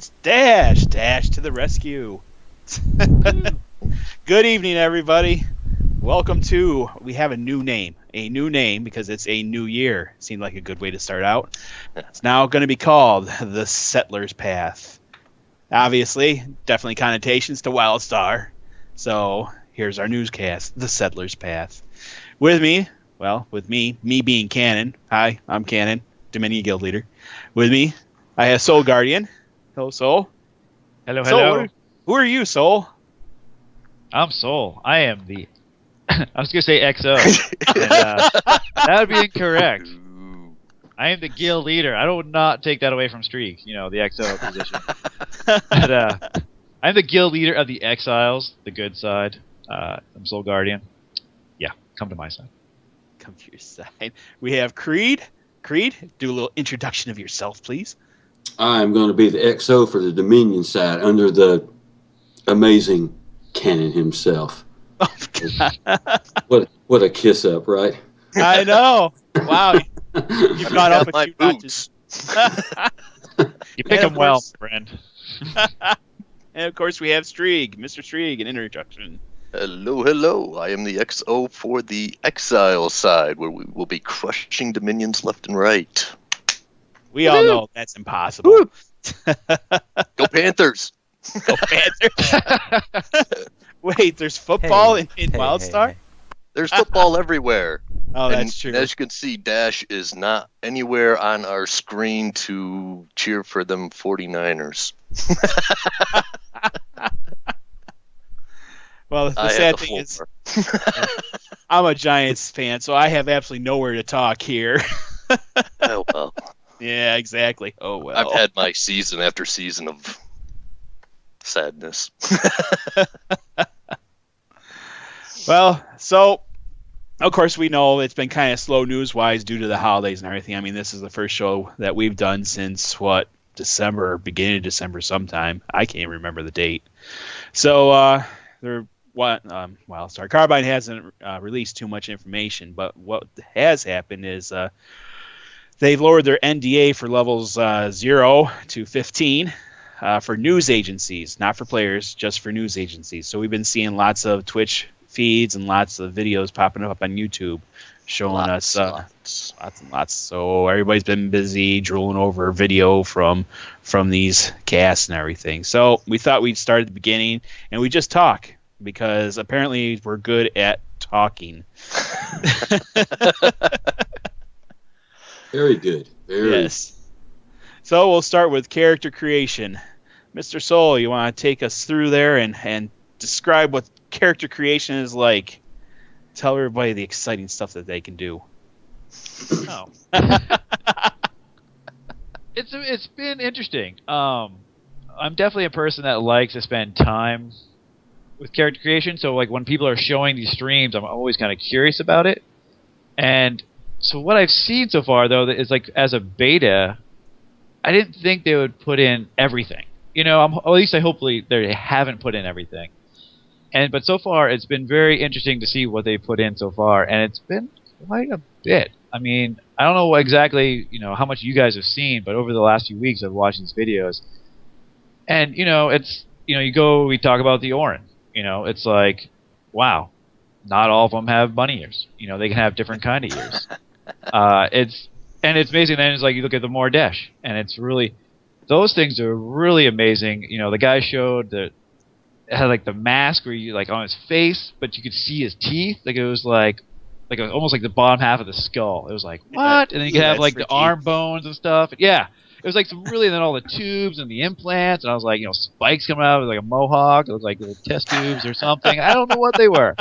it's Dash. Dash to the rescue. Good evening, everybody. Welcome to, we have a new name because it's a new year. Seemed like a good way to start out. It's now going to be called The Settler's Path. Obviously, definitely connotations to WildStar. So here's our newscast, The Settler's Path. With me being Kannon. Hi, I'm Kannon, Dominion Guild Leader. With me, I have SoulGuardian. Hello, Soul. Hello, Soul, hello. who are you, Soul? I'm Soul. I am the... I was going to say XO. And, that would be incorrect. I am the guild leader. I will not take that away from Streeg, the XO position. But I'm the guild leader of the Exiles, the good side. I'm SoulGuardian. Yeah, come to my side. Come to your side. We have Creed. Creed, do a little introduction of yourself, please. I'm going to be the XO for the Dominion side under the amazing Kannon himself. Oh, God. What a kiss up, right? I know. Wow. You've got up my a few boots. You pick them well, friend. And of course, we have Streeg. Mr. Streeg, an introduction. Hello, hello. I am the XO for the Exile side, where we will be crushing Dominions left and right. We all know that's impossible. Go Panthers! Go Panthers! Wait, there's football in WildStar? Hey. There's football everywhere. Oh, that's true. And as you can see, Dash is not anywhere on our screen to cheer for them 49ers. Well, the sad thing is, I'm a Giants fan, so I have absolutely nowhere to talk here. Oh, well. Yeah, exactly. Oh, well. I've had my season after season of sadness. Well, so, of course, we know it's been kind of slow news-wise due to the holidays and everything. I mean, this is the first show that we've done since, December, beginning of December sometime. I can't remember the date. So, WildStar Carbine hasn't released too much information, but what has happened is they've lowered their NDA for levels 0 to 15 for news agencies, not for players, just for news agencies. So we've been seeing lots of Twitch feeds and lots of videos popping up on YouTube showing us lots and lots. So everybody's been busy drooling over video from these casts and everything. So we thought we'd start at the beginning and we just talk because apparently we're good at talking. Very good. Yes. So we'll start with character creation. Mr. Soul, you want to take us through there and describe what character creation is like? Tell everybody the exciting stuff that they can do. Oh. It's been interesting. I'm definitely a person that likes to spend time with character creation. So like when people are showing these streams, I'm always kind of curious about it. And so what I've seen so far though is like as a beta, I didn't think they would put in everything. At least hopefully they haven't put in everything. But so far it's been very interesting to see what they put in so far, and it's been quite a bit. I mean, I don't know exactly, how much you guys have seen, but over the last few weeks I've watched these videos. And, it's, we talk about the Orin. It's like, wow, not all of them have bunny ears. They can have different kind of ears. It's amazing. Then it's like you look at the Mordesh, and it's really, those things are really amazing. The guy showed that it had like the mask where you like on his face, but you could see his teeth. Like it was almost like the bottom half of the skull. It was like what? And then you could have like the arm bones and stuff. Yeah, it was like some really, and then all the tubes and the implants, and I was like, spikes coming out of like a mohawk. It was like little test tubes or something. I don't know what they were.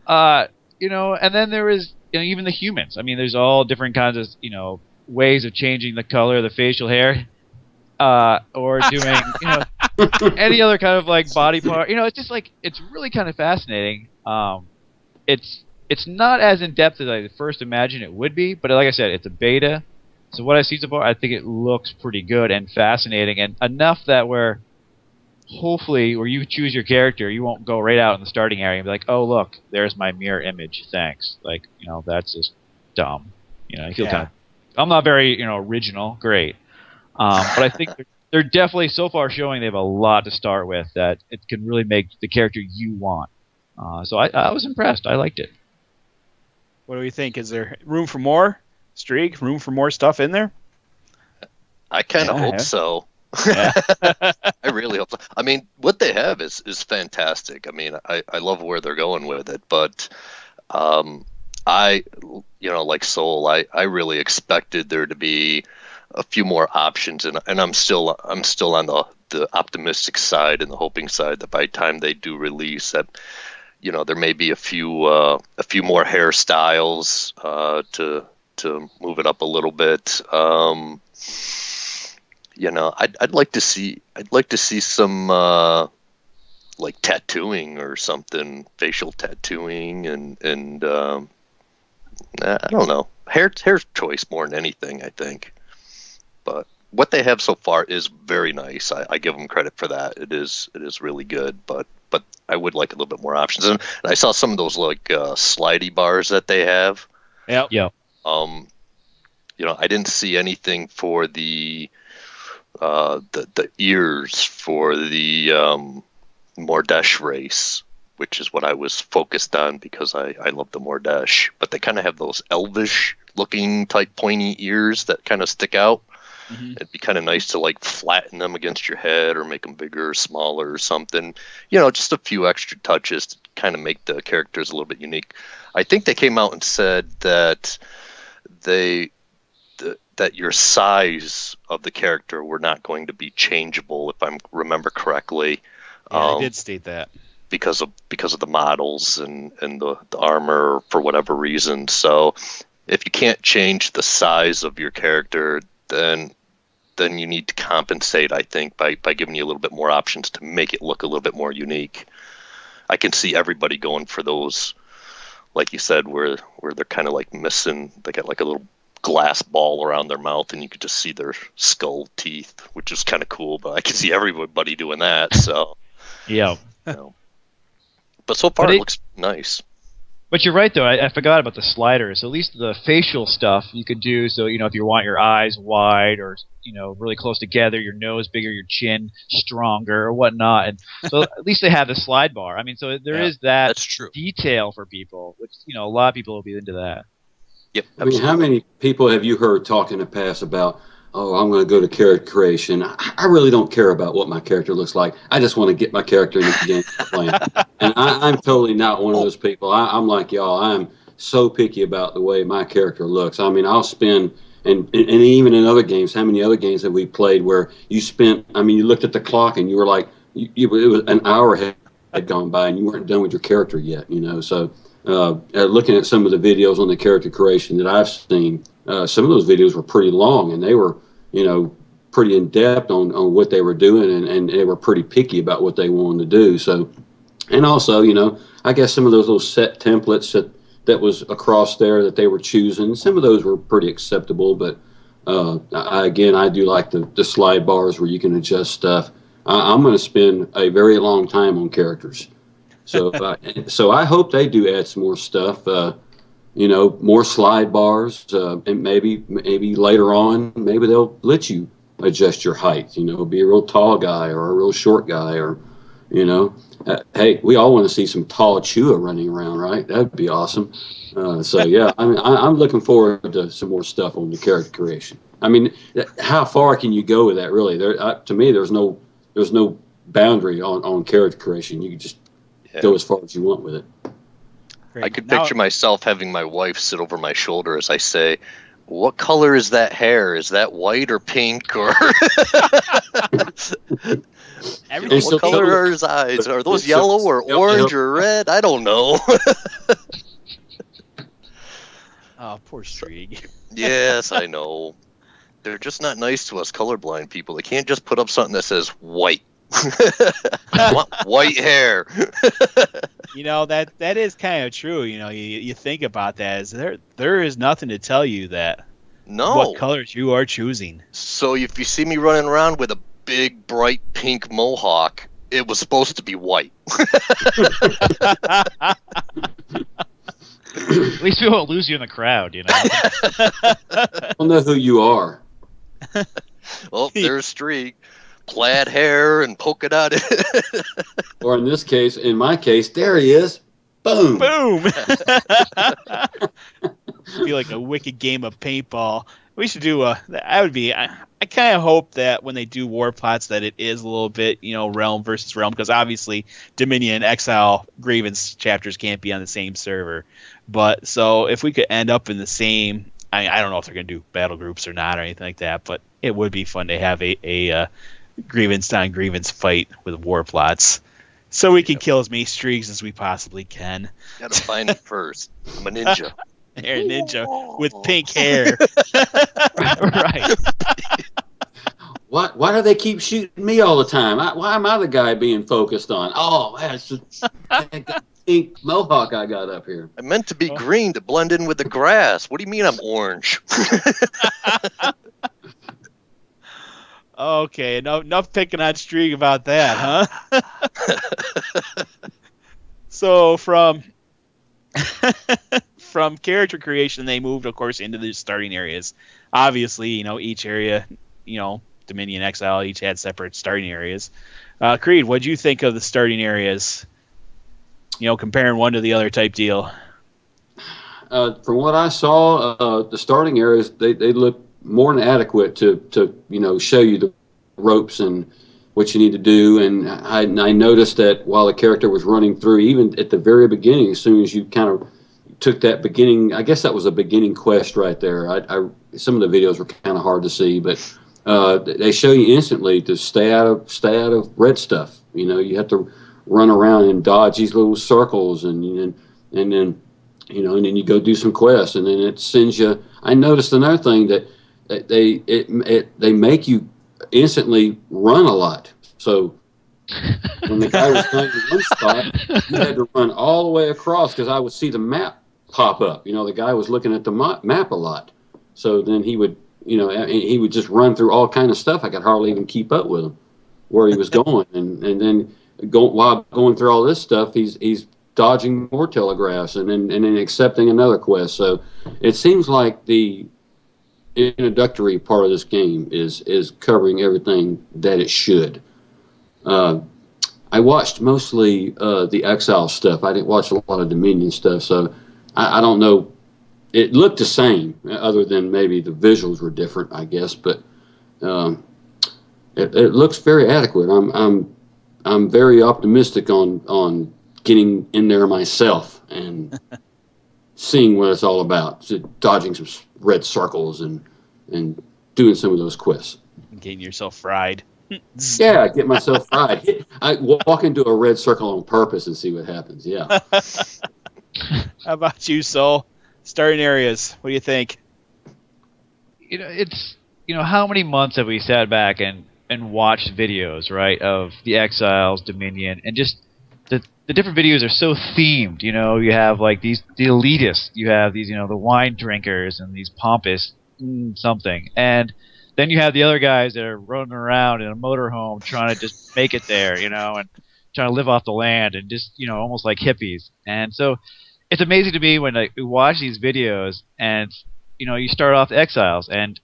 And then there was even the humans. I mean, there's all different kinds of ways of changing the color of the facial hair, or doing any other kind of like body part. It's just like it's really kind of fascinating. It's not as in depth as I first imagined it would be, but like I said, it's a beta. So what I see so far, I think it looks pretty good and fascinating, and enough that where hopefully where you choose your character, you won't go right out in the starting area and be like, oh look, there's my mirror image, thanks. Like, that's just dumb. You feel kind of, I'm not very, original, great. But I think they're definitely so far showing they have a lot to start with that it can really make the character you want. So I was impressed. I liked it. What do we think? Is there room for more? Streeg, room for more stuff in there? I kind of hope so. Yeah. I really hope so. I mean, what they have is fantastic. I mean, I love where they're going with it, but like Soul, I really expected there to be a few more options, and I'm still on the optimistic side and the hoping side that by the time they do release that, there may be a few more hairstyles to move it up a little bit. I'd like to see some like tattooing or something, facial tattooing, and I don't know, hair choice more than anything, I think. But what they have so far is very nice. I give them credit for that. It is really good, but I would like a little bit more options. And I saw some of those like slidey bars that they have. Yeah. I didn't see anything for the ears for the Mordesh race, which is what I was focused on because I love the Mordesh. But they kind of have those elvish looking type pointy ears that kind of stick out. Mm-hmm. It'd be kind of nice to like flatten them against your head or make them bigger or smaller or something. Just a few extra touches to kind of make the characters a little bit unique. I think they came out and said that that your size of the character were not going to be changeable, if I remember correctly. Yeah, they did state that. Because of the models and the armor for whatever reason. So if you can't change the size of your character, then you need to compensate, I think, by giving you a little bit more options to make it look a little bit more unique. I can see everybody going for those, like you said, where they're kind of like missing. They got like a little glass ball around their mouth, and you could just see their skull teeth, which is kind of cool. But I can see everybody doing that. So yeah. But so far it looks nice. But you're right, though. I forgot about the sliders. At least the facial stuff you could do. So, if you want your eyes wide or, really close together, your nose bigger, your chin stronger or whatnot. And so at least they have the slide bar. I mean, so there is that that's true. Detail for people, which, a lot of people will be into that. Yep. I mean, how many people have you heard talk in the past about, oh, I'm going to go to character creation. I really don't care about what my character looks like. I just want to get my character in the game playing. And I'm totally not one of those people. I'm like y'all. I'm so picky about the way my character looks. I mean, I'll spend, and even in other games, how many other games have we played where you spent, you looked at the clock and you were like, it was an hour had gone by and you weren't done with your character yet, So looking at some of the videos on the character creation that I've seen, some of those videos were pretty long and they were, pretty in depth on what they were doing, and they were pretty picky about what they wanted to do. So, and also, I guess some of those little set templates that was across there that they were choosing, some of those were pretty acceptable. But I do like the slide bars where you can adjust stuff. I'm going to spend a very long time on characters. So, so I hope they do add some more stuff. More slide bars, and maybe later on, maybe they'll let you adjust your height. Be a real tall guy or a real short guy, or hey, we all want to see some tall Chua running around, right? That'd be awesome. So yeah, I'm looking forward to some more stuff on the character creation. I mean, how far can you go with that? Really, to me, there's no boundary on character creation. You can just go as far as you want with it. I could picture myself having my wife sit over my shoulder as I say, "What color is that hair? Is that white or pink or?" What color are his eyes? Are those yellow or orange or red? I don't know. Oh, poor Streeg. Yes, I know. They're just not nice to us colorblind people. They can't just put up something that says white. White hair. That is kind of true. You think about that. Is there is nothing to tell you that what colors you are choosing. So if you see me running around with a big bright pink mohawk, it was supposed to be white. At least we won't lose you in the crowd, I don't know who you are. Oh, there's Streeg. Plaid hair and polka dot. Or in my case, there he is. Boom. Boom. Be like a wicked game of paintball. We should do I kind of hope that when they do war plots that it is a little bit, realm versus realm, because obviously Dominion, Exile, Grievance chapters can't be on the same server. But so if we could end up in the same, I don't know if they're going to do battle groups or not or anything like that, but it would be fun to have a Grievance on Grievance fight with war plots. So we can kill as many Streaks as we possibly can. Gotta find it first. I'm a ninja. You're a ninja with pink hair. Right. Why do they keep shooting me all the time? Why am I the guy being focused on? Oh, that's that pink mohawk I got up here. I meant to be green to blend in with the grass. What do you mean I'm orange? Okay, enough picking on Streeg about that, huh? So from character creation, they moved, of course, into the starting areas. Obviously, each area, Dominion, Exile, each had separate starting areas. Creed, what'd you think of the starting areas? Comparing one to the other type deal. From what I saw, the starting areas, they look more than adequate to show you the ropes and what you need to do. And I noticed that while the character was running through, even at the very beginning, as soon as you kind of took that beginning, I guess that was a beginning quest right there. Some of the videos were kind of hard to see, but they show you instantly to stay out of red stuff. You have to run around and dodge these little circles, and then you go do some quests, and then it sends you. I noticed another thing that they make you instantly run a lot. So when the guy was playing in one spot, you had to run all the way across because I would see the map pop up. The guy was looking at the map a lot. So then he would just run through all kind of stuff. I could hardly even keep up with him where he was going. And then while going through all this stuff, he's dodging more telegraphs and then accepting another quest. So it seems like the introductory part of this game is covering everything that it should. I watched mostly the Exile stuff. I didn't watch a lot of Dominion stuff, so I don't know. It looked the same, other than maybe the visuals were different, I guess. But it looks very adequate. I'm very optimistic on getting in there myself and seeing what it's all about. So dodging some red circles and doing some of those quests. Getting yourself fried. Yeah, get myself fried. I walk into a red circle on purpose and see what happens. Yeah. How about you, Soul? Starting areas. What do you think? It's how many months have we sat back and watched videos, right, of the Exiles, Dominion, and just the different videos are so themed. You have like the elitists, you have these the wine drinkers and these pompous something, and then you have the other guys that are running around in a motorhome trying to just make it there, and trying to live off the land and just, almost like hippies. And so it's amazing to me when we watch these videos and, you start off the Exiles and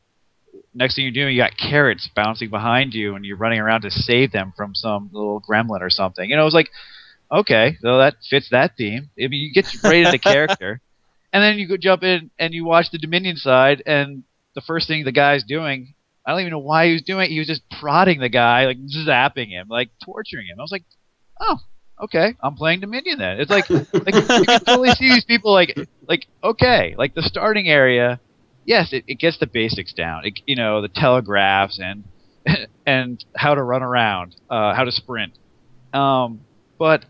next thing you're doing, you got carrots bouncing behind you and you're running around to save them from some little gremlin or something. It's like, okay, so that fits that theme. I mean, you get right into character. And then you go jump in and you watch the Dominion side, and the first thing the guy's doing, I don't even know why he was doing it. He was just prodding the guy, like zapping him, like torturing him. I was like, oh, okay, I'm playing Dominion then. It's like you can totally see these people like okay, like the starting area. Yes, it gets the basics down. The telegraphs and how to run around, how to sprint. But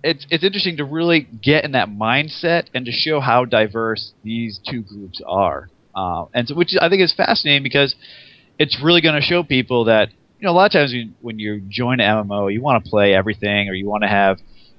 it's interesting to really get in that mindset and to show how diverse these two groups are. And so, which I think is fascinating because it's really going to show people that, a lot of times when you join an MMO, you want to play everything, or you want to have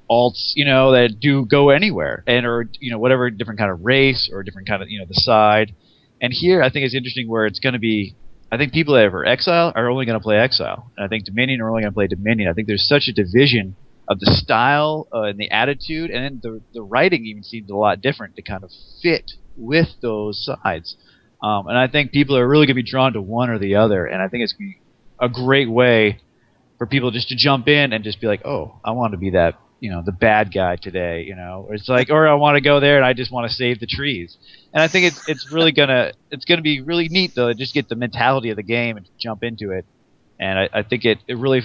alts, that do go anywhere, or whatever different kind of race or different kind of the side. And here, I think it's interesting where it's going to be. I think people that are Exile are only going to play Exile, and I think Dominion are only going to play Dominion. I think there's such a division of the style and the attitude, and then the writing even seems a lot different to kind of fit with those sides. And I think people are really going to be drawn to one or the other, and I think it's going to be a great way for people just to jump in and just be like, oh, I want to be that, the bad guy today, Or it's like, or I want to go there and I just want to save the trees. And I think it's really gonna be really neat though, to just get the mentality of the game and jump into it. And I think it really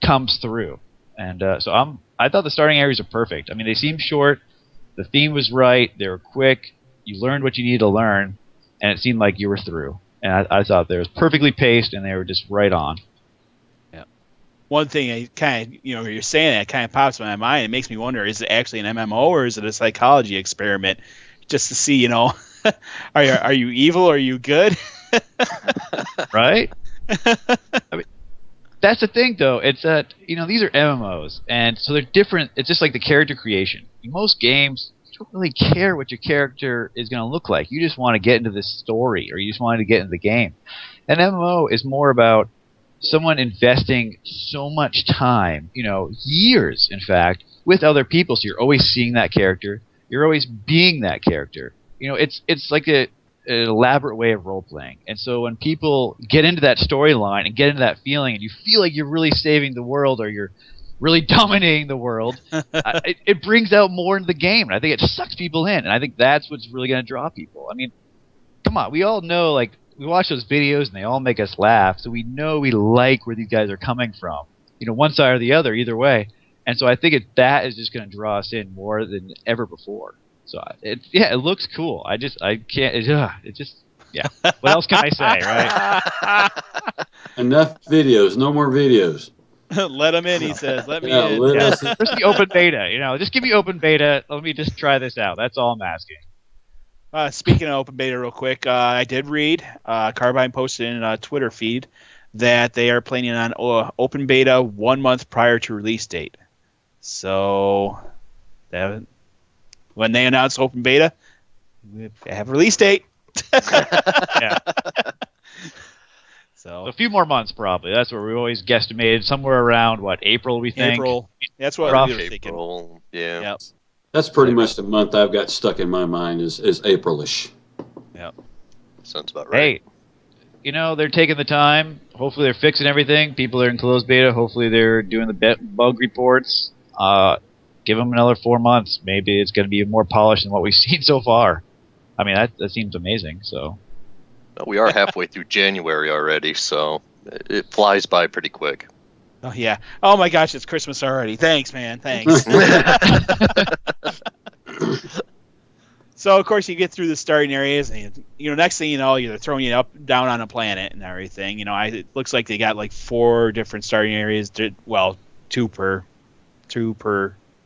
comes through. And so I thought the starting areas are perfect. I mean, they seem short, the theme was right, they were quick, you learned what you needed to learn, and it seemed like you were through. And I thought they was perfectly paced and they were just right on. One thing I kind of, you're saying that kind of pops in my mind. It makes me wonder: is it actually an MMO or is it a psychology experiment, just to see, are you evil or are you good? Right. I mean, that's the thing, though. It's that these are MMOs, and so they're different. It's just like the character creation. In most games, you don't really care what your character is going to look like. You just want to get into this story, or you just want to get into the game. An MMO is more about someone investing so much time, years, in fact, with other people. So you're always seeing that character. You're always being that character. It's like an elaborate way of role playing. And so when people get into that storyline and get into that feeling, and you feel like you're really saving the world or you're really dominating the world, it brings out more into the game. And I think it sucks people in. And I think that's what's really going to draw people. I mean, come on, we all know, like, we watch those videos and they all make us laugh, so we know we like where these guys are coming from. One side or the other, either way. And so I think that is just going to draw us in more than ever before. So it looks cool. I can't. Yeah. What else can I say, right? Enough videos. No more videos. Let them in, he says. Let me in. Just the open beta. Just give me open beta. Let me just try this out. That's all I'm asking. Speaking of open beta real quick, I did read, Carbine posted in a Twitter feed that they are planning on open beta 1 month prior to release date. So when they announce open beta, we have a release date. Yeah. So a few more months probably. That's what we always guesstimated, somewhere around, April, we think? April. That's what we were thinking. April, yeah. Yep. That's pretty much the month I've got stuck in my mind is Aprilish. Yep. Sounds about right. Hey, they're taking the time. Hopefully they're fixing everything. People are in closed beta. Hopefully they're doing the bug reports. Give them another 4 months. Maybe it's going to be more polished than what we've seen so far. I mean, that seems amazing. So we are halfway through January already, so it flies by pretty quick. Oh, yeah. Oh, my gosh, it's Christmas already. Thanks, man. Thanks. So, of course, you get through the starting areas, and, next thing you know, they're throwing you down on a planet and everything. It looks like they got, 4 different starting areas. Well, two per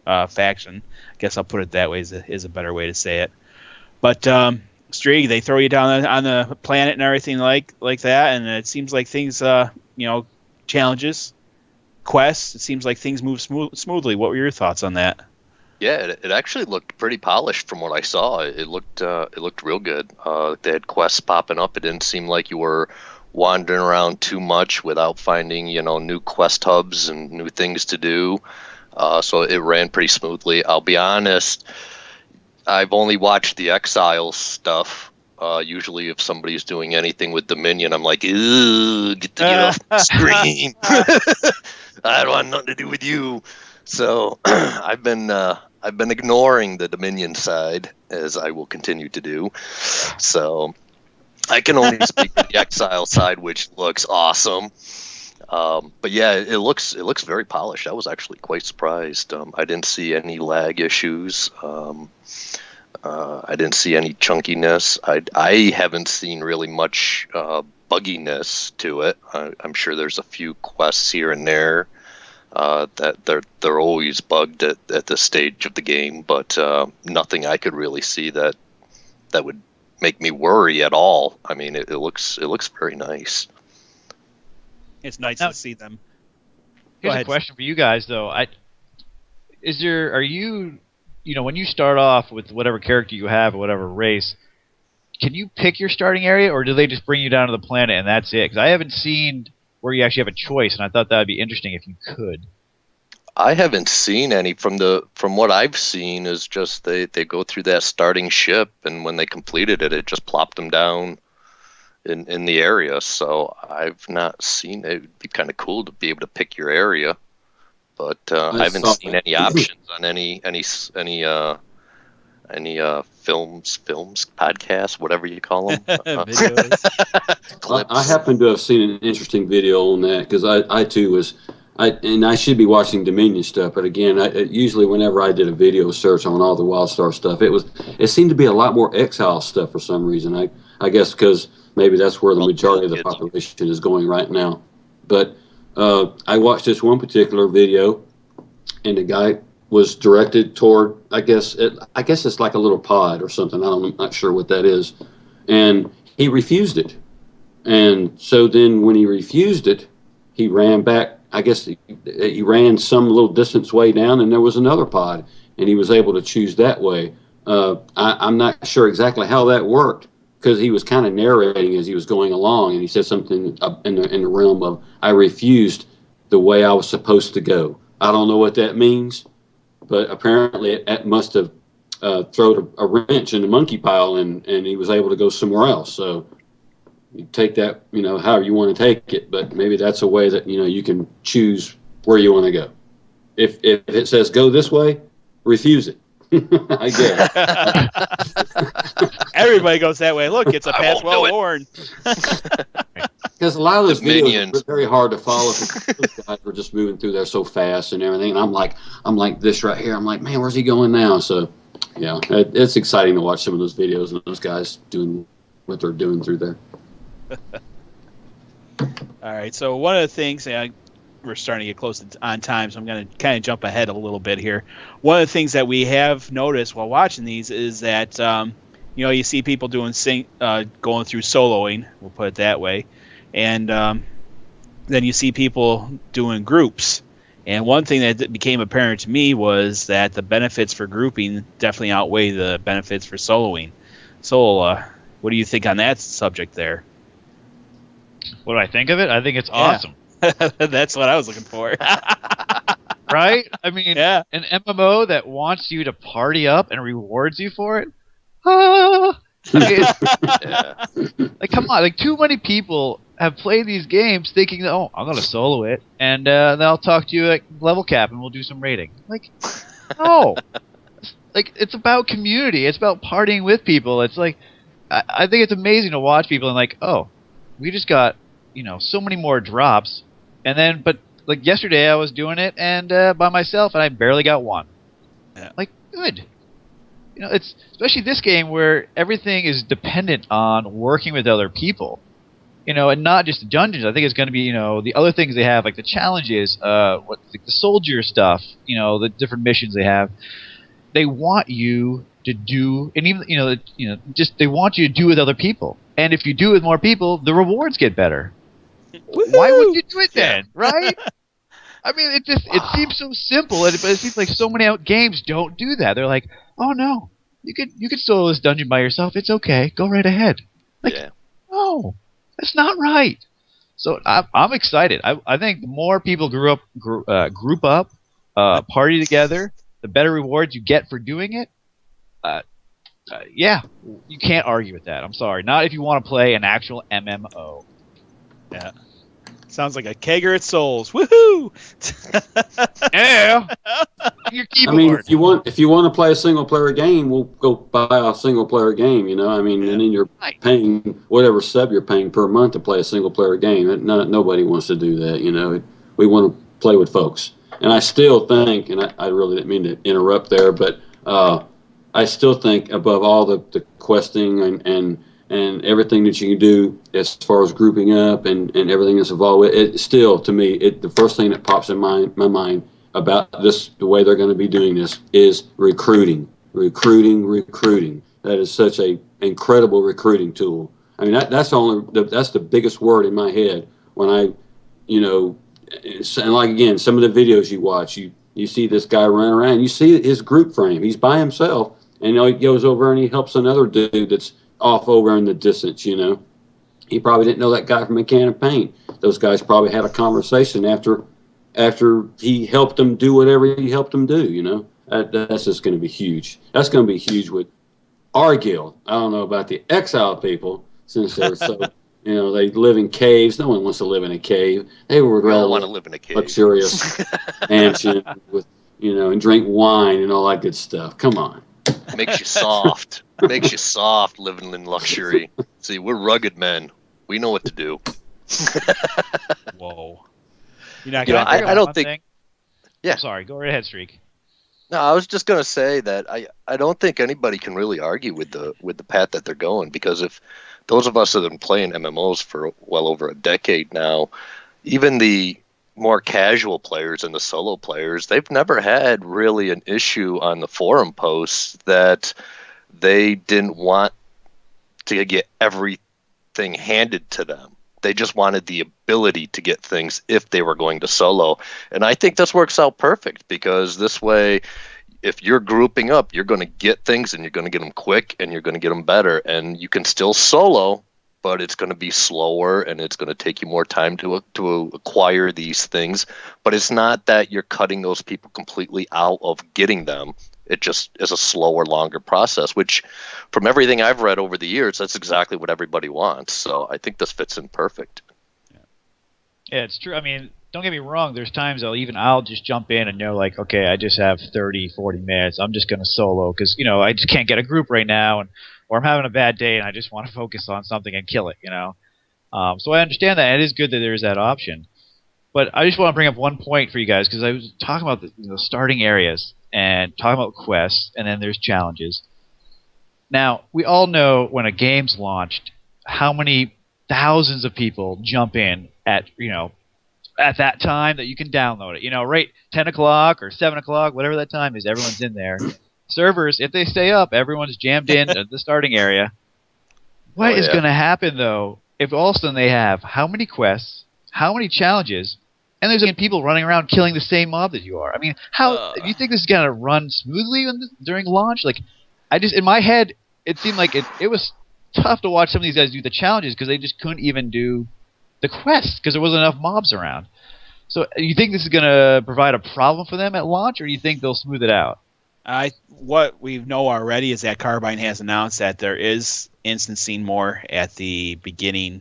faction. I guess I'll put it that way is a better way to say it. But, Streeg, they throw you down on the planet and everything like that, and it seems like things, challenges, quests, it seems like things move smoothly. What were your thoughts on that? Yeah, it actually looked pretty polished from what I saw. It looked real good. They had quests popping up. It didn't seem like you were wandering around too much without finding new quest hubs and new things to do. So it ran pretty smoothly. I'll be honest, I've only watched the Exiles stuff. Usually if somebody's doing anything with Dominion, I'm like, ew, get off the screen. I don't want nothing to do with you. So I've been ignoring the Dominion side, as I will continue to do. So I can only speak to the Exile side, which looks awesome. But yeah, it looks very polished. I was actually quite surprised. I didn't see any lag issues. I didn't see any chunkiness. I haven't seen really much bugginess to it. I'm sure there's a few quests here and there that they're always bugged at this stage of the game, but nothing I could really see that would make me worry at all. I mean, it looks very nice. It's nice to see them. Here's a question for you guys, though. Are you, when you start off with whatever character you have or whatever race, can you pick your starting area, or do they just bring you down to the planet and that's it? Because I haven't seen where you actually have a choice, and I thought that would be interesting if you could. I haven't seen any. From what I've seen is just they go through that starting ship, and when they completed it, it just plopped them down in the area. So I've not seen it. Would be kind of cool to be able to pick your area, but I haven't seen any options on any films, podcasts, whatever you call them. Videos. I happen to have seen an interesting video on that because I too was, and I should be watching Dominion stuff, but again, usually whenever I did a video search on all the WildStar stuff, it seemed to be a lot more Exile stuff for some reason. I guess because maybe that's where the majority of the population is going right now. But I watched this one particular video, and the guy was directed toward, I guess it's like a little pod or something. I'm not sure what that is, and he refused it. And so then when he refused it, he ran back. I guess he ran some little distance way down, and there was another pod, and he was able to choose that way. I'm not sure exactly how that worked because he was kind of narrating as he was going along, and he said something in the realm of, "I refused the way I was supposed to go." I don't know what that means, but apparently it must have thrown a wrench in the monkey pile, and he was able to go somewhere else. So you take that, however you want to take it, but maybe that's a way that, you can choose where you want to go. If it says go this way, refuse it. I guess. Everybody goes that way. Look, it's a path well worn. Because a lot of those videos are very hard to follow. Those guys were just moving through there so fast and everything. And I'm like this right here. I'm like, man, where's he going now? So, yeah, it's exciting to watch some of those videos and those guys doing what they're doing through there. All right. So one of the things, we're starting to get close on time, so I'm going to kind of jump ahead a little bit here. One of the things that we have noticed while watching these is that you see people doing going through soloing. We'll put it that way. And then you see people doing groups. And one thing that became apparent to me was that the benefits for grouping definitely outweigh the benefits for soloing. So what do you think on that subject there? What do I think of it? I think it's awesome. That's what I was looking for. Right? I mean, an MMO that wants you to party up and rewards you for it? Like, come on. Like, too many people have played these games thinking that, I'm going to solo it, and then I'll talk to you at level cap, and we'll do some raiding. Like, no. Like, it's about community. It's about partying with people. It's like, I think it's amazing to watch people and like, we just got, so many more drops. And then, but like yesterday I was doing it and by myself and I barely got one. Yeah. Like, good. It's especially this game where everything is dependent on working with other people. And not just the dungeons. I think it's going to be, the other things they have, like the challenges, the soldier stuff, the different missions they have. They want you to do, and even, just they want you to do with other people. And if you do it with more people, the rewards get better. Why would you do it then, right? I mean, it seems so simple, but it seems like so many games don't do that. They're like, oh no, you could solo this dungeon by yourself. It's okay, go right ahead. Like, no, that's not right. So I'm excited. I think the more people group up, party together, the better rewards you get for doing it. You can't argue with that. I'm sorry. Not if you want to play an actual MMO. Yeah. Sounds like a kegger at Souls. Woohoo! Yeah. Your keyboard. I mean, if you want to play a single player game, we'll go buy a single player game. And then you're paying whatever sub you're paying per month to play a single player game. Nobody wants to do that. We want to play with folks. And I still think, and I really didn't mean to interrupt there, but I still think above all the questing and everything that you can do as far as grouping up and everything that's involved with it, still, to me, the first thing that pops in my mind about this, the way they're going to be doing this, is recruiting. That is such a incredible recruiting tool. I mean, that's the biggest word in my head when and like, again, some of the videos you watch, you see this guy running around, you see his group frame. He's by himself, and he goes over and he helps another dude that's off over in the distance. He probably didn't know that guy from a can of paint. Those guys probably had a conversation after he helped them do whatever he helped them do. That's just going to be huge. That's going to be huge with our guild. I don't know about the Exile people, since they're so You know, they live in caves. No one wants to live in a cave. They would We all rather want to live in a cave. luxurious mansion with, you know, and drink wine and all that good stuff. Come on. Makes you soft. Makes you soft living in luxury. See, we're rugged men. We know what to do. Whoa. You're not You know, gonna I don't think. Yeah. I'm sorry, go right ahead, Streeg. No, I was just gonna say that I don't think anybody can really argue with the path that they're going, because if those of us that have been playing MMOs for well over a decade now, even the more casual players and the solo players, they've never had really an issue on the forum posts that they didn't want to get everything handed to them. They just wanted the ability to get things if they were going to solo. And I think this works out perfect, because this way, if you're grouping up, you're going to get things and you're going to get them quick and you're going to get them better. And you can still solo, but it's going to be slower and it's going to take you more time to acquire these things. But it's not that you're cutting those people completely out of getting them. It just is a slower, longer process, which from everything I've read over the years, that's exactly what everybody wants. So I think this fits in perfect. Yeah, it's true. I mean, don't get me wrong. There's times I'll just jump in and know, like, okay, I just have 30, 40 minutes. I'm just going to solo because, you know, I just can't get a group right now, or I'm having a bad day and I just want to focus on something and kill it, you know. So I understand that. It is good that there's that option. But I just want to bring up one point for you guys, because I was talking about the starting areas and talking about quests, and then there's challenges. Now, we all know when a game's launched how many thousands of people jump in at that time that you can download it. You know, right, 10 o'clock or 7 o'clock, whatever that time is, everyone's in there. Servers, if they stay up, everyone's jammed in at the starting area. What is going to happen, though, if all of a sudden they have how many quests, how many challenges, and there's people running around killing the same mob that you are? I mean, how do you think this is going to run smoothly during launch? Like, in my head, it seemed like it was tough to watch some of these guys do the challenges because they just couldn't even do the quests because there wasn't enough mobs around. So you think this is going to provide a problem for them at launch, or do you think they'll smooth it out? What we know already is that Carbine has announced that there is instancing more at the beginning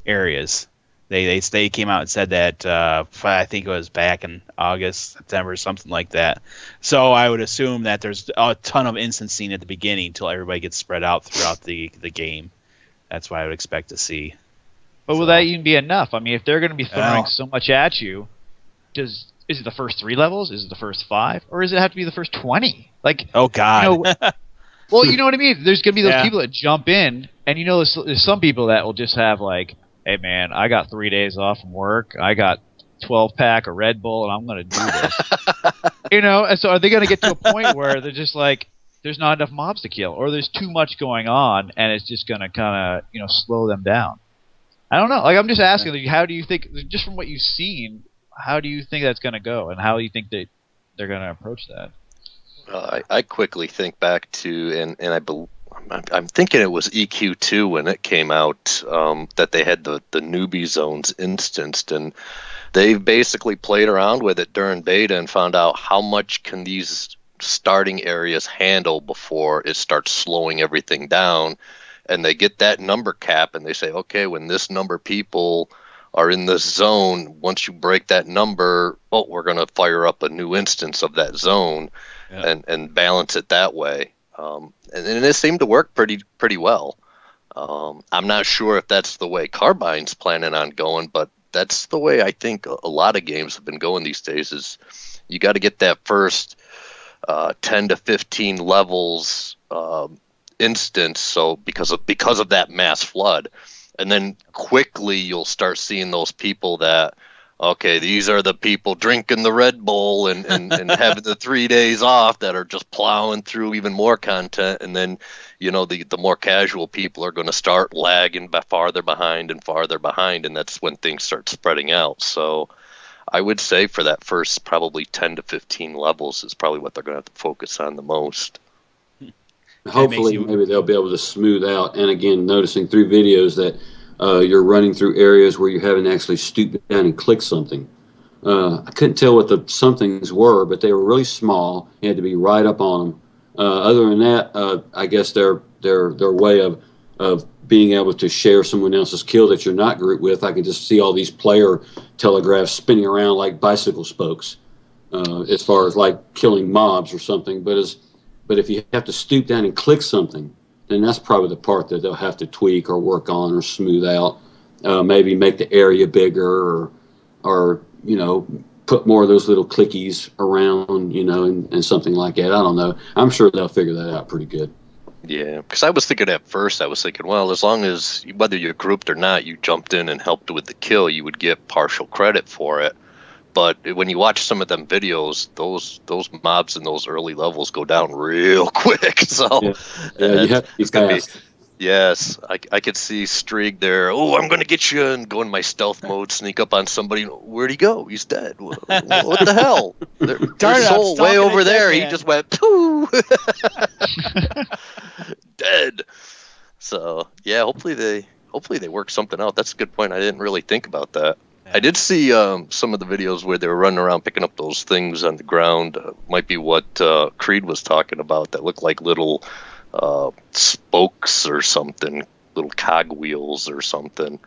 areas. They came out and said that I think it was back in August, September, something like that. So I would assume that there's a ton of instancing at the beginning until everybody gets spread out throughout the game. That's what I would expect to see. But will that even be enough? I mean, if they're going to be throwing so much at you, is it the first 3 levels? Is it the first 5? Or does it have to be the first 20? Like, oh, God. You know, well, you know what I mean? There's going to be those people that jump in, and you know there's some people that will just have, like, hey, man, I got 3 days off from work. I got 12-pack of Red Bull, and I'm going to do this. You know, and so are they going to get to a point where they're just like, there's not enough mobs to kill, or there's too much going on, and it's just going to kind of, slow them down? I don't know. Like, I'm just asking, like, how do you think, just from what you've seen, how do you think that's going to go, and how do you think that they're going to approach that? I quickly think back to, and I'm thinking it was EQ2 when it came out, that they had the Newbie Zones instanced, and they basically played around with it during beta and found out how much can these starting areas handle before it starts slowing everything down. And they get that number cap, and they say, okay, when this number of people are in this zone, once you break that number, we're going to fire up a new instance of that zone and balance it that way. And it seemed to work pretty well. I'm not sure if that's the way Carbine's planning on going, but that's the way I think a lot of games have been going these days. Is you got to get that first 10 to 15 levels instance, so because of that mass flood, and then quickly you'll start seeing those people that, okay, these are the people drinking the Red Bull and having the 3 days off that are just plowing through even more content, and then the more casual people are going to start lagging farther behind, and that's when things start spreading out. So I would say for that first probably 10 to 15 levels is probably what they're going to have to focus on the most. Hopefully, maybe they'll be able to smooth out. And again, noticing through videos that you're running through areas where you haven't actually stooped down and clicked something. I couldn't tell what the somethings were, but they were really small. You had to be right up on them. Other than that, I guess their way of being able to share someone else's kill that you're not grouped with, I can just see all these player telegraphs spinning around like bicycle spokes, as far as like killing mobs or something. But if you have to stoop down and click something, then that's probably the part that they'll have to tweak or work on or smooth out. Maybe make the area bigger, or put more of those little clickies around, and something like that. I don't know. I'm sure they'll figure that out pretty good. Yeah, because I was thinking at first, well, as long as whether you're grouped or not, you jumped in and helped with the kill, you would get partial credit for it. But when you watch some of them videos, those mobs in those early levels go down real quick. So you have to be fast. Yes, I could see Streeg there. Oh, I'm going to get you, and go in my stealth mode, sneak up on somebody. Where'd he go? He's dead. What the hell? There's Soul way over there. He just went, pooh. Dead. So, yeah, hopefully they work something out. That's a good point. I didn't really think about that. Yeah. I did see some of the videos where they were running around picking up those things on the ground. Might be what Creed was talking about, that looked like little spokes or something, little cog wheels or something,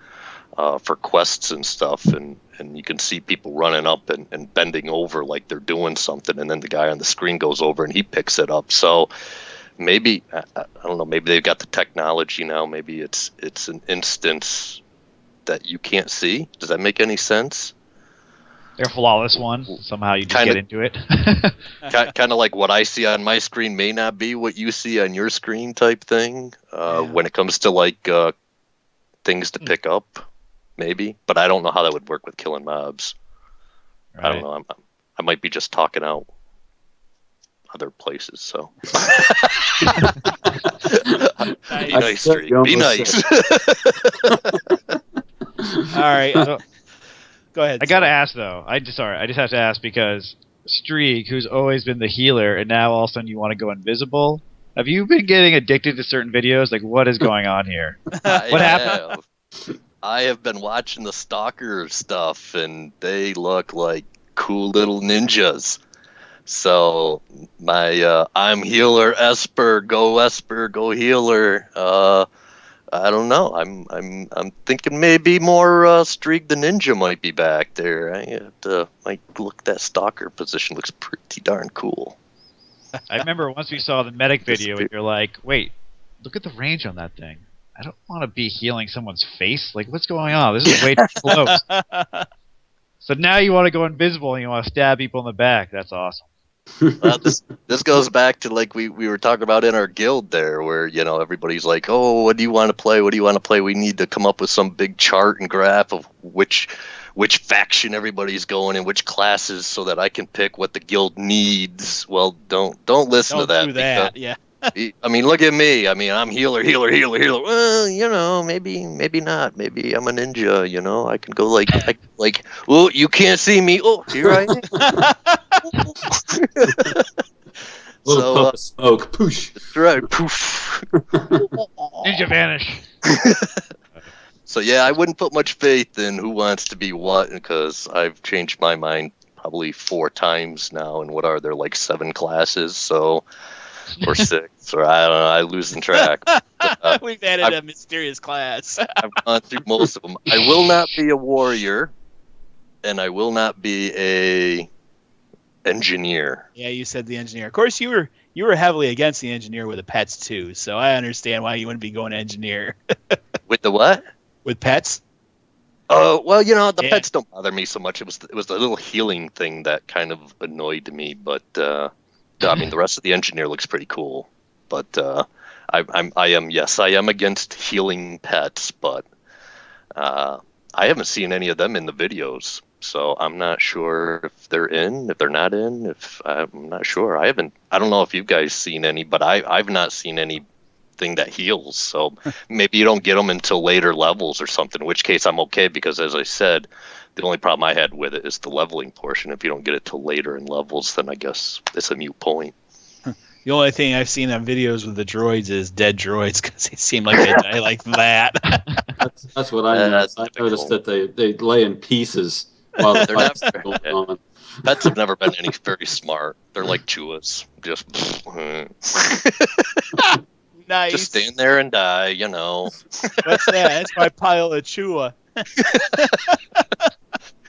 for quests and stuff, and you can see people running up and bending over like they're doing something, and then the guy on the screen goes over and he picks it up. So maybe, I don't know, maybe they've got the technology now, maybe it's an instance that you can't see. Does that make any sense? They're flawless one. Somehow you just get into it. Kind of like what I see on my screen may not be what you see on your screen type thing. When it comes to like things to pick up, maybe. But I don't know how that would work with killing mobs. Right. I don't know. I might be just talking out other places. So be nice, Streeg. Be nice. All right. Go ahead. I gotta ask though. I just have to ask, because Streeg, who's always been the healer, and now all of a sudden you want to go invisible. Have you been getting addicted to certain videos? Like, what is going on here? What happened? I have been watching the Stalker stuff, and they look like cool little ninjas. So my I'm healer Esper, go healer. I don't know. I'm thinking maybe more Streeg the Ninja might be back there. I might look, that Stalker position looks pretty darn cool. I remember once we saw the medic video, and you're like, wait, look at the range on that thing. I don't want to be healing someone's face. Like, what's going on? This is way too close. So now you want to go invisible and you want to stab people in the back. That's awesome. This goes back to like we were talking about in our guild there, where everybody's like, oh, what do you want to play? What do you want to play? We need to come up with some big chart and graph of which faction everybody's going in, which classes, so that I can pick what the guild needs. Well, don't listen to that. Do that. Yeah. I mean, look at me. I mean, I'm healer. Well, maybe not. Maybe I'm a ninja. I can go like. Oh, you can't see me. Oh, here I am. Little puff of smoke. Poosh. That's right. Poof. Ninja vanish. So yeah, I wouldn't put much faith in who wants to be what, because I've changed my mind probably 4 times now. And what are there, like 7 classes? So. Or 6, or I don't know. I lose track. We've added a mysterious class. I've gone through most of them. I will not be a warrior, and I will not be a engineer. Yeah, you said the engineer. Of course, you were heavily against the engineer with the pets too. So I understand why you wouldn't be going engineer. With the what? With pets. Oh well, the pets don't bother me so much. It was the little healing thing that kind of annoyed me, but. I mean, the rest of the engineer looks pretty cool, but I am against healing pets, but I haven't seen any of them in the videos, so I'm not sure if they're in, if they're not in. If I'm not sure, I don't know if you guys seen any, but I've not seen anything that heals. So maybe you don't get them until later levels or something. In which case, I'm okay, because as I said. The only problem I had with it is the leveling portion. If you don't get it till later in levels, then I guess it's a moot point. The only thing I've seen on videos with the droids is dead droids, because they seem like they die like that. That's what I noticed. I noticed that they lay in pieces while the fight's going on. Pets have never been very smart. They're like Chuas. Just Nice. Just stand there and die, you know. What's that? That's my pile of chua.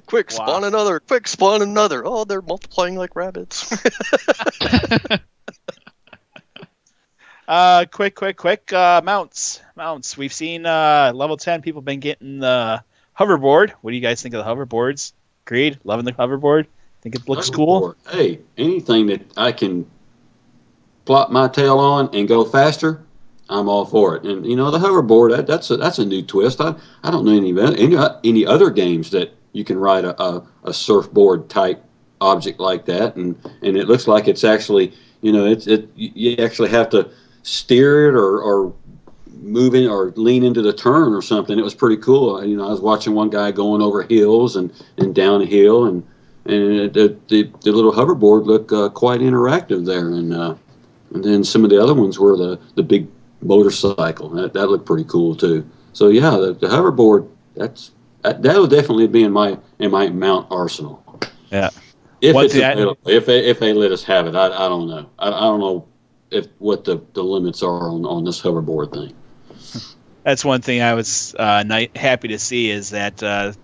Quick, spawn another. Quick, spawn another. Oh, they're multiplying like rabbits. Quick. Mounts. We've seen level 10 people been getting the hoverboard. What do you guys think of the hoverboards? Agreed. Loving the hoverboard. Think it looks cool. Hey, anything that I can plop my tail on and go faster, I'm all for it. And you know, the hoverboard, that's a new twist. I don't know any other games that you can ride a surfboard type object like that, and it looks like it's actually, you know, you actually have to steer it or move in or lean into the turn or something. It was pretty cool. You know, I was watching one guy going over hills and down a hill, and the little hoverboard looked quite interactive there, and then some of the other ones were the big motorcycle that looked pretty cool too. So yeah, the hoverboard that'll definitely be in my mount arsenal. Yeah, if it's available, if they let us have it. I don't know. I don't know what the limits are on this hoverboard thing. That's one thing I was happy to see is that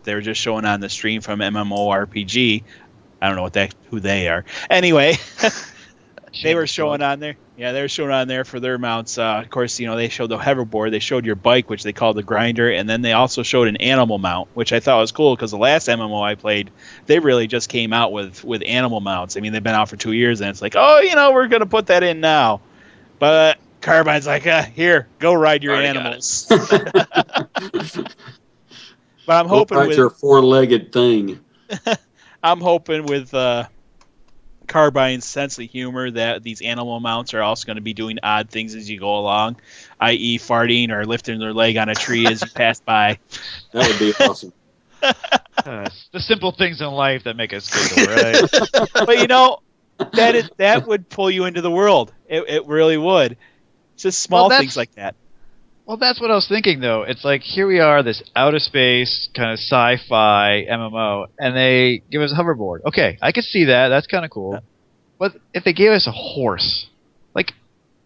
they were just showing on the stream from MMORPG. I don't know who they are. Anyway, they were showing on there. Yeah, they were showing on there for their mounts. Of course, you know, they showed the hoverboard. They showed your bike, which they called the grinder, and then they also showed an animal mount, which I thought was cool because the last MMO I played, they really just came out with animal mounts. I mean, they've been out for 2 years, and it's like, oh, you know, we're going to put that in now. But Carbine's like, here, go ride your animals. But I'm hoping with your four-legged thing. I'm hoping with Carbine's sense of humor that these animal mounts are also going to be doing odd things as you go along, i.e. farting or lifting their leg on a tree as you pass by. That would be awesome. The simple things in life that make us giggle, right? But you know, that would pull you into the world. It really would. It's just small things like that. Well, that's what I was thinking, though. It's like, here we are, this outer space kind of sci-fi MMO, and they give us a hoverboard. Okay, I could see that. That's kind of cool. Yeah. But if they gave us a horse, like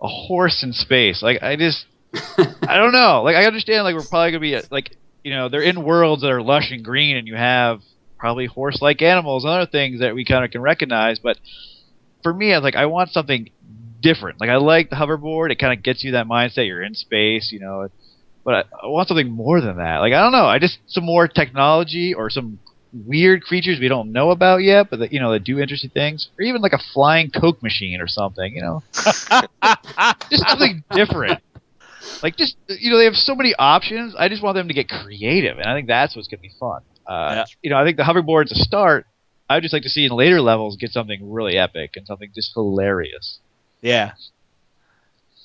a horse in space, like I don't know. Like I understand, like we're probably gonna be like, you know, they're in worlds that are lush and green, and you have probably horse-like animals and other things that we kind of can recognize. But for me, I was like, I want something different. Like I like the hoverboard. It kind of gets you that mindset. You're in space, you know. But I want something more than that. Like I don't know. Some more technology or some weird creatures we don't know about yet, but that, you know, that do interesting things, or even like a flying Coke machine or something. You know, just something different. Like just, you know, they have so many options. I just want them to get creative, and I think that's what's gonna be fun. You know, I think the hoverboard's a start. I would just like to see in later levels get something really epic and something just hilarious. Yeah,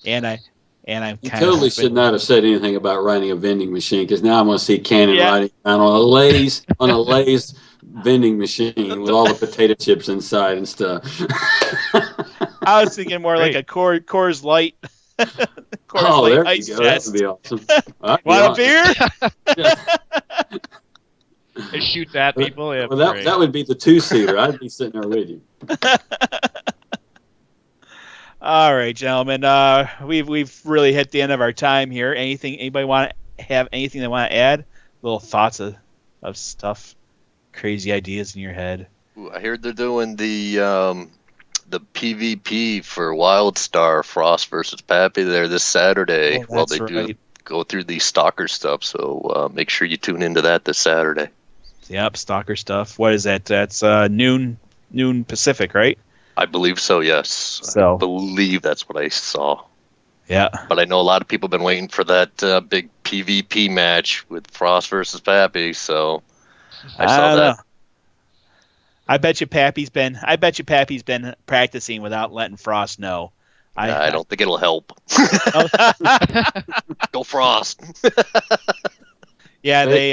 and I'm you totally should not have said anything about riding a vending machine, because now I'm going to see Kannon riding around on a Lay's vending machine with all the potato chips inside and stuff. I was thinking more like a Coors Light. Light there you go. That would be awesome. Want a beer? They shoot at people. Yeah, well, that would be the two-seater. I'd be sitting there with you. All right, gentlemen. We've really hit the end of our time here. Anybody want to have anything they want to add? Little thoughts of stuff, crazy ideas in your head. Ooh, I heard they're doing the PvP for WildStar Frost versus Pappy there this Saturday. Well, they do go through the Stalker stuff, so make sure you tune into that this Saturday. Yep, Stalker stuff. What is that? That's noon Pacific, right? I believe so, yes. So, I believe that's what I saw. Yeah. But I know a lot of people have been waiting for that big PvP match with Frost versus Pappy, so I saw that. I bet you Pappy's been practicing without letting Frost know. I don't think it'll help. Go Frost. Yeah, they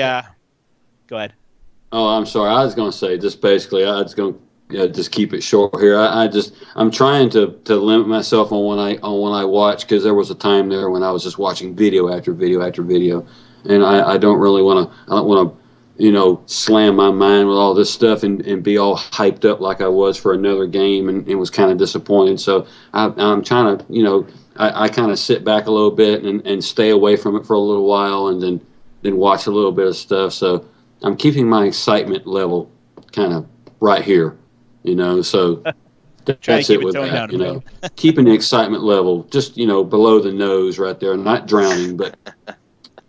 go ahead. Oh, I'm sorry. I was going to say just basically I was going to just keep it short here. I'm trying to limit myself on when I watch, because there was a time there when I was just watching video after video after video, and I don't want to you know, slam my mind with all this stuff and be all hyped up like I was for another game, and was kind of disappointed. So I'm trying to, you know, I kind of sit back a little bit and stay away from it for a little while, and then watch a little bit of stuff. So I'm keeping my excitement level kind of right here, so that's it with that, keeping the excitement level just, below the nose right there, not drowning, but,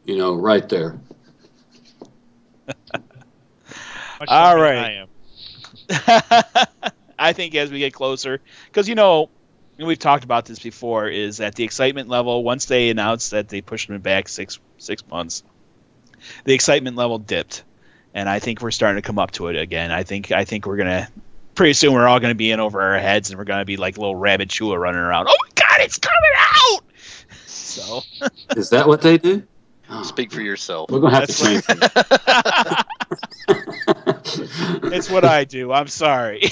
right there. All right. I think as we get closer, because, we've talked about this before, is that the excitement level, once they announced that they pushed them back six months, the excitement level dipped. And I think we're starting to come up to it again. I think we're going to, pretty soon we're all going to be in over our heads, and we're going to be like little rabid Chua running around. Oh my God, it's coming out! So is that what they do? Speak for yourself. We're going to have to change it. It's what I do. I'm sorry.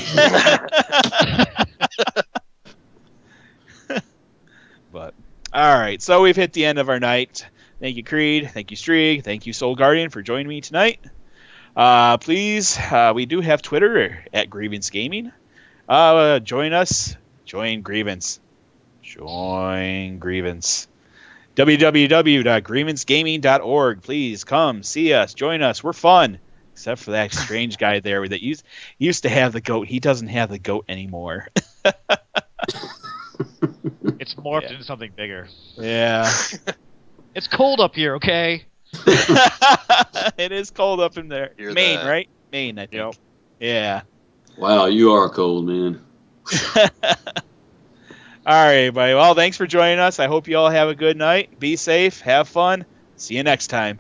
But all right, so we've hit the end of our night. Thank you, Creed. Thank you, Streeg. Thank you, SoulGuardian, for joining me tonight. Please, we do have Twitter at Grievance Gaming. Join us. Join Grievance. Join Grievance. www.grievancegaming.org. Please come see us. Join us. We're fun. Except for that strange guy there that used to have the goat. He doesn't have the goat anymore. It's morphed into something bigger. Yeah. It's cold up here, okay? It is cold up in there. Maine, that. right? Maine, I think. Yep. Yeah. Wow, you are cold, man. All right, everybody. Well, thanks for joining us. I hope you all have a good night. Be safe. Have fun. See you next time.